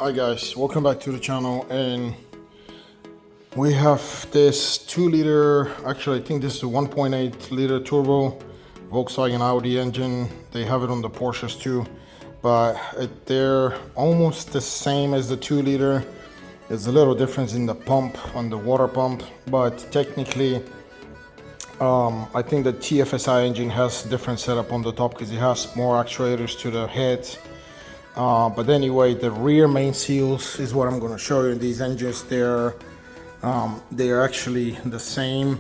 Hi guys, welcome back to the channel, and we have this 2-liter, actually I think this is a 1.8 liter turbo Volkswagen Audi engine. They have it on the Porsches too, but they're almost the same as the 2-liter. There's a little difference in the pump, on the water pump, but technically I think the TFSI engine has a different setup on the top because it has more actuators to the head. But anyway, the rear main seals is what I'm going to show you in these engines. They're actually the same,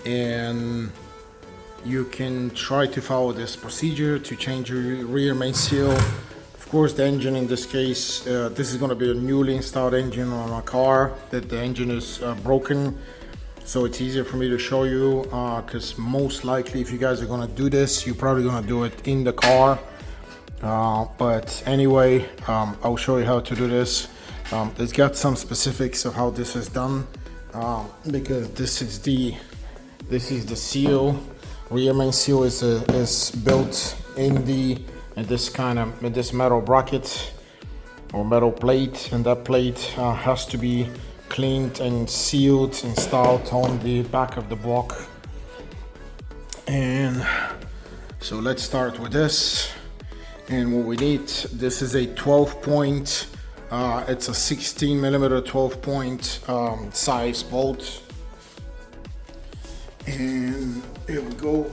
and you can try to follow this procedure to change your rear main seal. Of course, the engine in this case, this is going to be a newly installed engine on a car that the engine is broken. So it's easier for me to show you because most likely if you guys are going to do this, you're probably going to do it in the car. But anyway, I'll show you how to do this. It's got some specifics of how this is done because this is the seal. Rear main seal is built in this metal bracket or metal plate, and that plate has to be cleaned and sealed, installed on the back of the block. And so let's start with this. And what we need, this is a 12 point, it's a 16 millimeter 12 point size bolt. And here we go.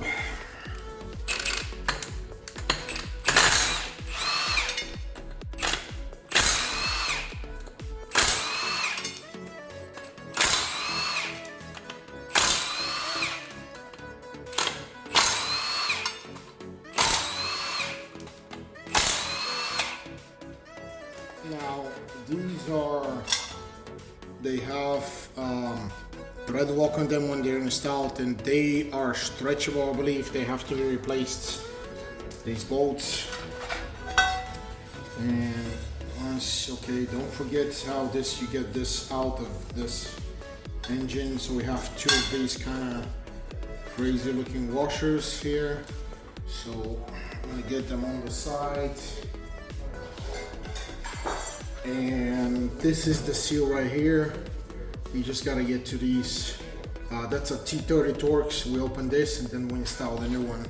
Now they have thread lock on them when they're installed, and they are stretchable. I believe they have to be replaced, these bolts. And okay, don't forget how you get this out of this engine. So we have two of these kind of crazy looking washers here. So I'm gonna get them on the side. And this is the seal right here. You just gotta get to these. That's a T30 Torx. We open this and then we install the new one.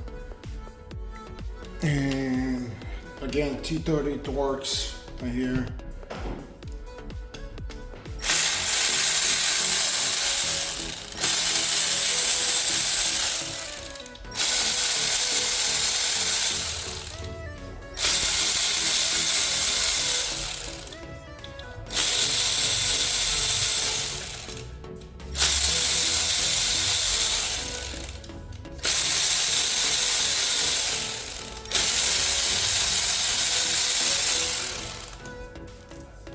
And again, T30 Torx right here.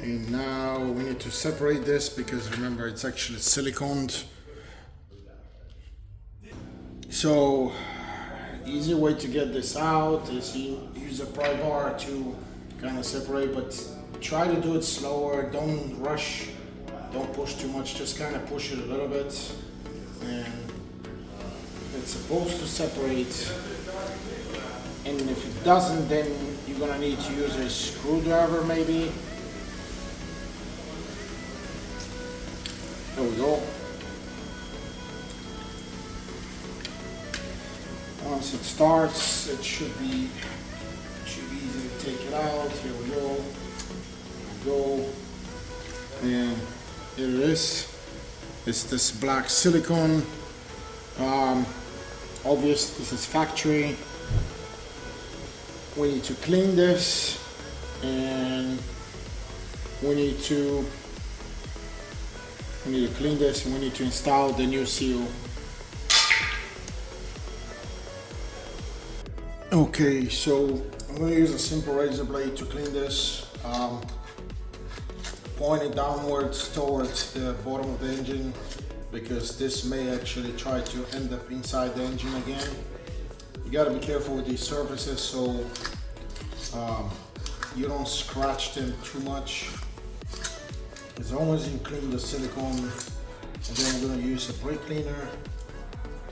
And now we need to separate this because remember, it's actually siliconed. So easy way to get this out is you use a pry bar to kind of separate, but try to do it slower. Don't rush, don't push too much, just kind of push it a little bit, and it's supposed to separate. And if it doesn't, then you're gonna need to use a screwdriver maybe. There we go. Once it starts, it should be easy to take it out. Here we go. And here it is. It's this black silicone. Obvious, this is factory. We need to clean this, and we need to clean this, and we need to install the new seal. Okay, so I'm going to use a simple razor blade to clean this. Point it downwards towards the bottom of the engine, because this may actually try to end up inside the engine again. You got to be careful with these surfaces so you don't scratch them too much. As long as you clean the silicone, and then I'm going to use a brake cleaner,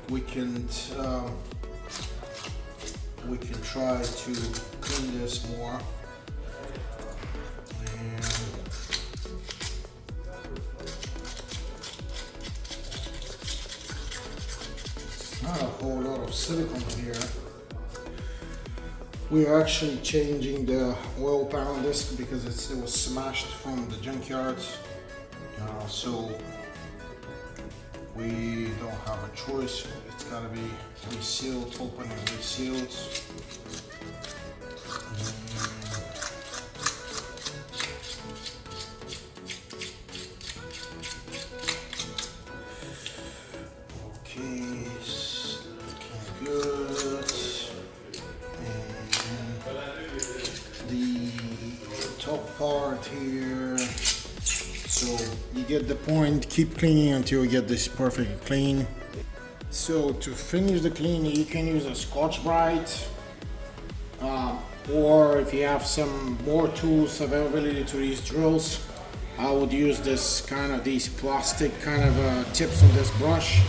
we can try to clean this more. And whole lot of silicone here. We're actually changing the oil pan on this because it was smashed from the junkyard. So we don't have a choice. It's gotta be resealed, open and resealed. Okay, looking good. And the top part here. So you get the point, keep cleaning until you get this perfectly clean. So to finish the cleaning, you can use a Scotch-Brite, or if you have some more tools availability to these drills, I would use these plastic tips on this brush,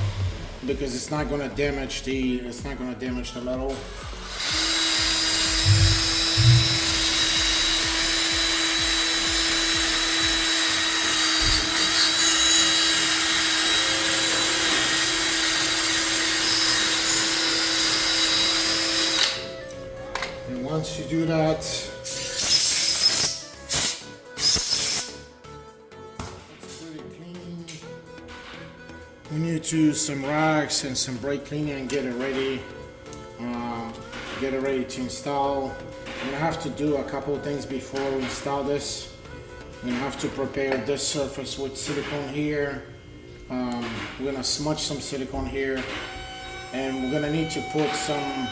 because it's not gonna damage the metal. And once you do that, it's pretty clean. We need to use some rags and some brake cleaner and get it ready. To install. I'm gonna have to do a couple of things before we install this. I'm gonna have to prepare this surface with silicone here. We're gonna smudge some silicone here, and we're gonna need to put some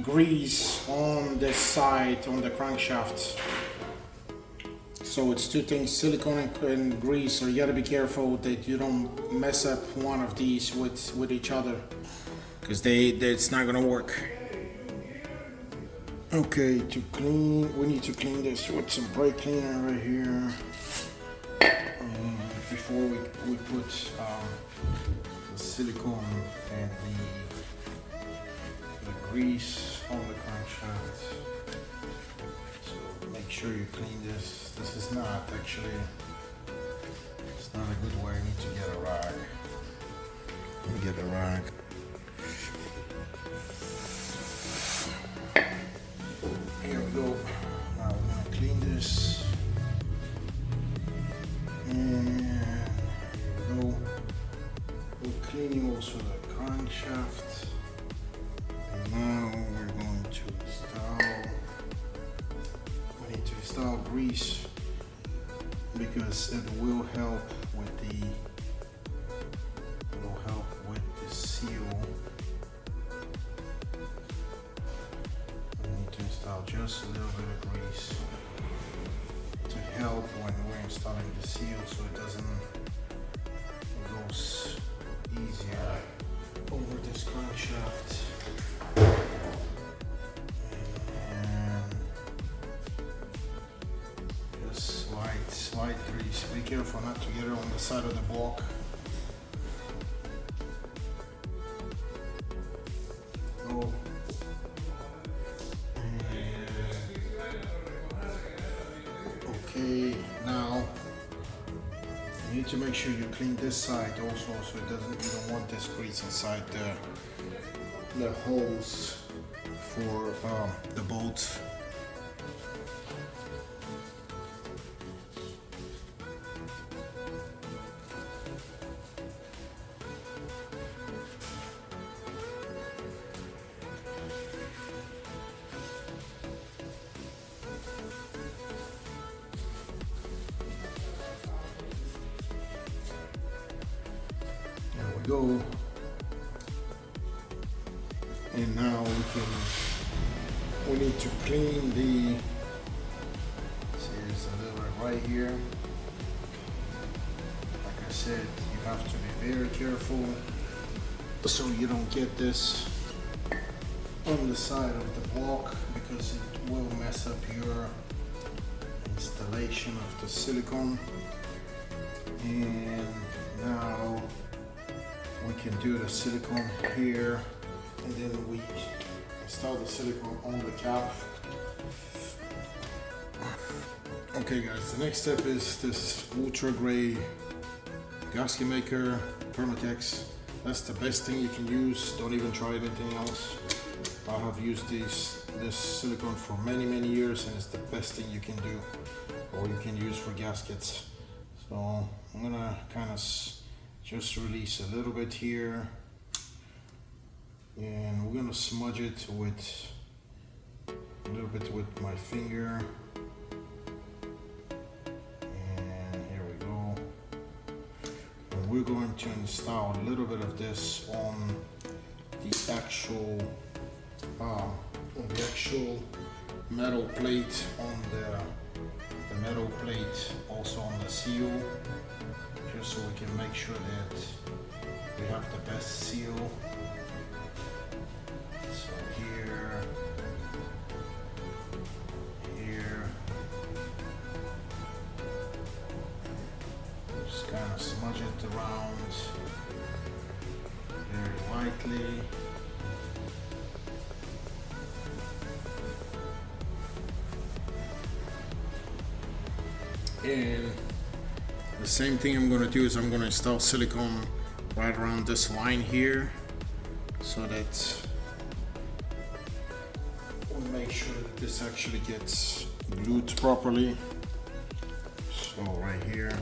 grease on this side, on the crankshaft. So it's two things, silicone and grease, so you gotta be careful that you don't mess up one of these with each other, because it's not gonna work. Okay, to clean, we need to clean this with some brake cleaner right here. Before we put the silicone and the grease on the crankshaft. So make sure you clean this. This is not actually, it's not a good way. I need to get a rag. Let me get a rag. Here we go. Now we're gonna clean this. And here we go. We're cleaning also the crankshaft. And now we're going to install. We need to install grease because it will help with the seal. Just a little bit of grease to help when we're installing the seal, so it goes easier over this crankshaft. And just slight grease. Be careful not to get it on the side of the block. Oh. Okay, now you need to make sure you clean this side also, so you don't want this grease inside the holes for the bolts. Go, and now we need to clean the, see, there's a little bit right here. Like I said, you have to be very careful so you don't get this on the side of the block, because it will mess up your installation of the silicone. And now we can do the silicone here, and then we install the silicone on the cap. Okay guys, the next step is this ultra gray gasket maker, Permatex. That's the best thing you can use. Don't even try anything else. I have used this silicone for many years, and it's the best thing you can do, or you can use for gaskets. So I'm gonna kind of just release a little bit here, and we're gonna smudge it with a little bit with my finger. We're going to install a little bit of this on the actual metal plate, on the metal plate, also on the seal, just so we can make sure that we have the best seal. So here, just kind of smudge it around very lightly. And the same thing I'm going to do is I'm going to install silicone right around this line here, so that we make sure that this actually gets glued properly. So right here.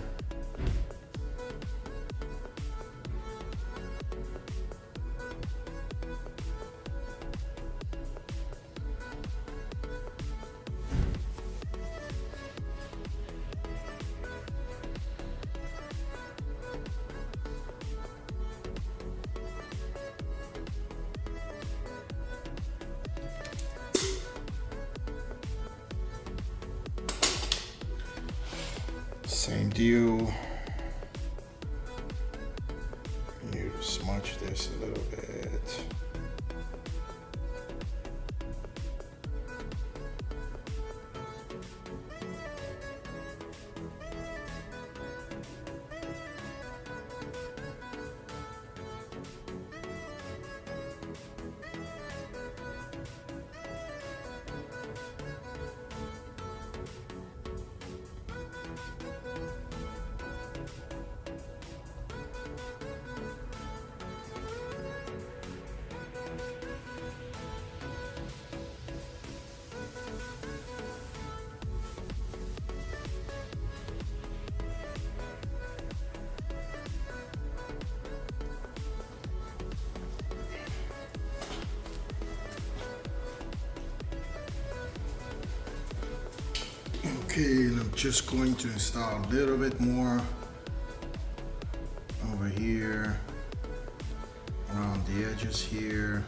Same deal. You smudge this a little bit. Okay, and I'm just going to install a little bit more over here, around the edges here.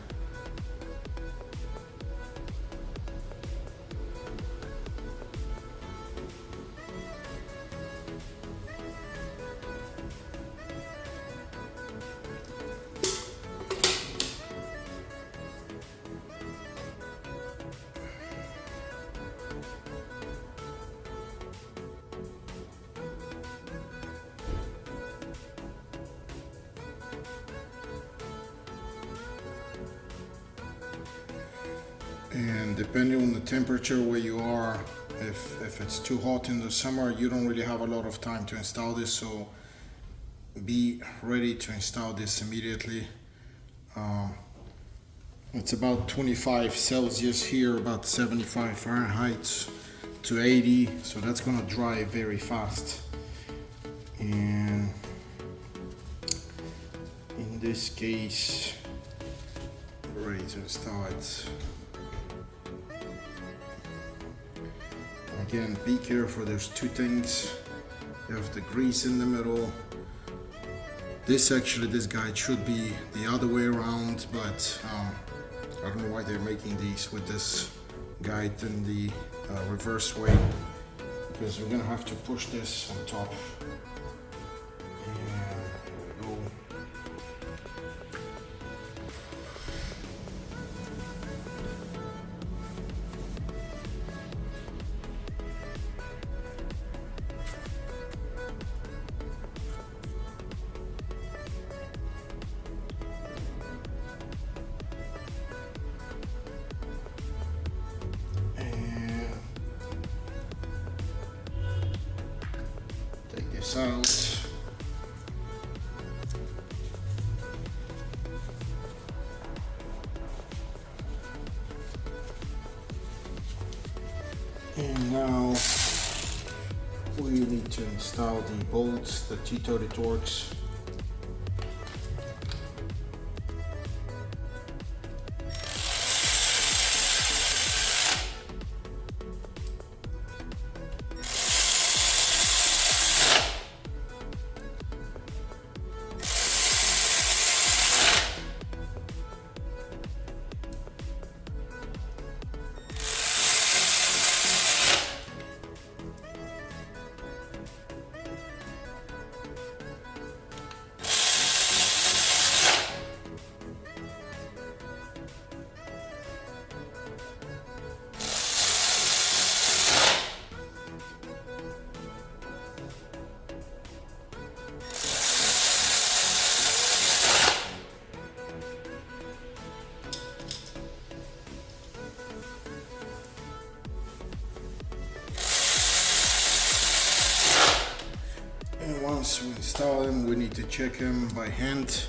And depending on the temperature where you are, if it's too hot in the summer, you don't really have a lot of time to install this, so be ready to install this immediately. It's about 25 Celsius here, about 75 Fahrenheit to 80, so that's gonna dry very fast. And in this case, we're ready to install it. Again, be careful, there's two things. You have the grease in the middle. This guide should be the other way around, but I don't know why they're making these with this guide in the reverse way, because we're gonna have to push this on top. And there we go. Out. we need to install the bolts, the T30 Torx. Once we install them, we need to check them by hand.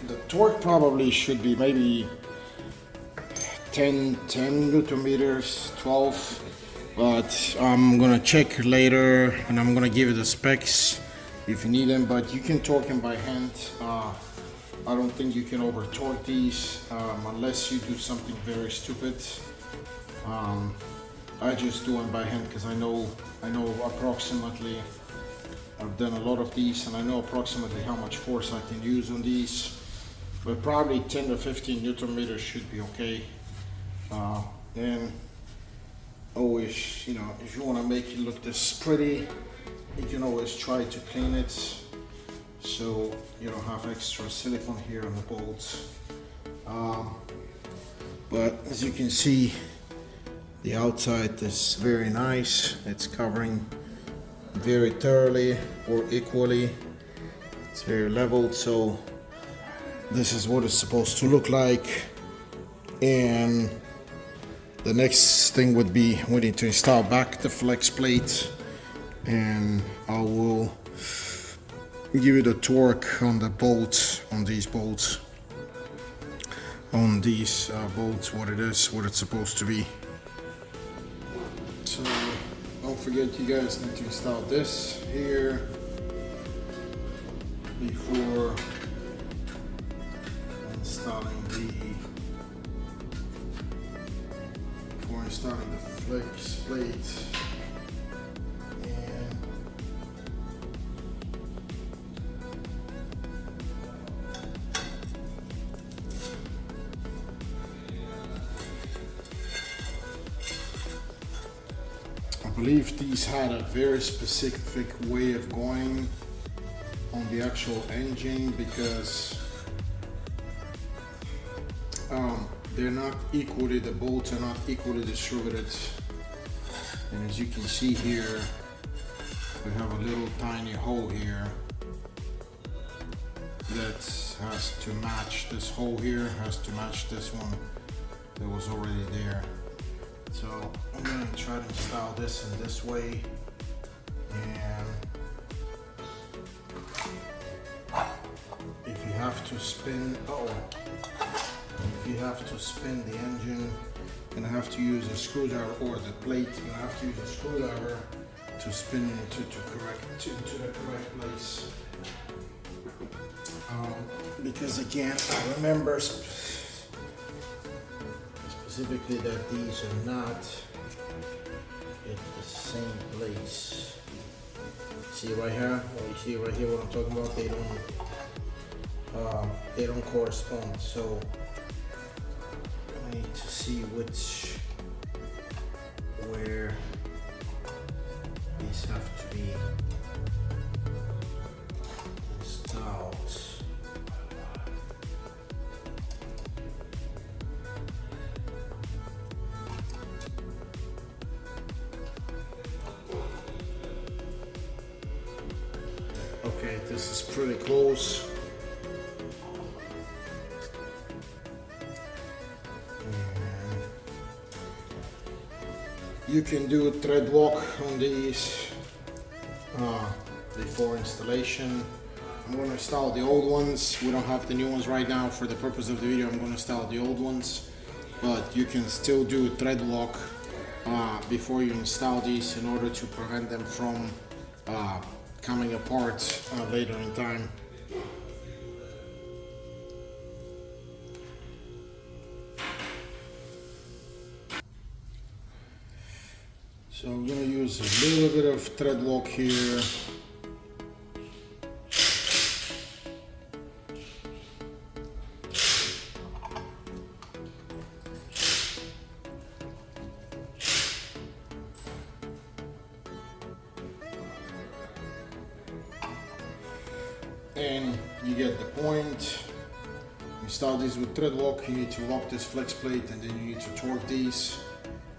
The torque probably should be maybe 10 Newton meters, 12, but I'm gonna check later and I'm gonna give you the specs if you need them, but you can torque them by hand. I don't think you can over torque these unless you do something very stupid. I just do them by hand because I know approximately. I've done a lot of these and I know approximately how much force I can use on these, but probably 10 to 15 Newton meters should be okay. And always, you know, if you want to make it look this pretty, you can always try to clean it so you don't have extra silicone here on the bolts. But as you can see, the outside is very nice. It's covering very thoroughly or equally. It's very leveled, so this is what it's supposed to look like. And the next thing would be we need to install back the flex plate, and I will give you the torque on the bolts, on these bolts, what it is, what it's supposed to be. So don't forget, you guys need to install this here before installing the flex plate. And I believe these had a very specific way of going on the actual engine because they're not equally, the bolts are not equally distributed. And as you can see here, we have a little tiny hole here that has to match, this hole here has to match this one that was already there. So I'm going to try to install this in this way, and if you have to spin, if you have to spin the engine, you're gonna have to use a screwdriver, or the plate, you're gonna have to use a screwdriver to spin it into the correct place. Because again, I remember specifically that these are not at the same place. See right here? Oh, you see right here what I'm talking about? They don't correspond. So I need to see where these have to be installed. Okay, this is pretty close. You can do a thread lock on these before installation. I'm going to install the old ones. We don't have the new ones right now. For the purpose of the video, I'm going to install the old ones, but you can still do a thread lock before you install these in order to prevent them from coming apart later in time. So I'm going to use a little bit of thread lock here. And you get the point. Install these with thread lock. You need to lock this flex plate, and then you need to torque these.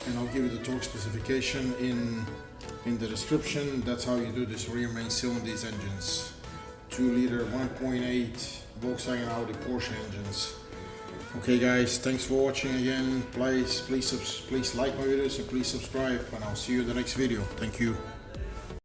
And I'll give you the torque specification in the description. That's how you do this rear main cylinder on these engines. 2 liter 1.8 Volkswagen Audi Porsche engines. Okay guys, thanks for watching again. Please like my videos and please subscribe, and I'll see you in the next video. Thank you.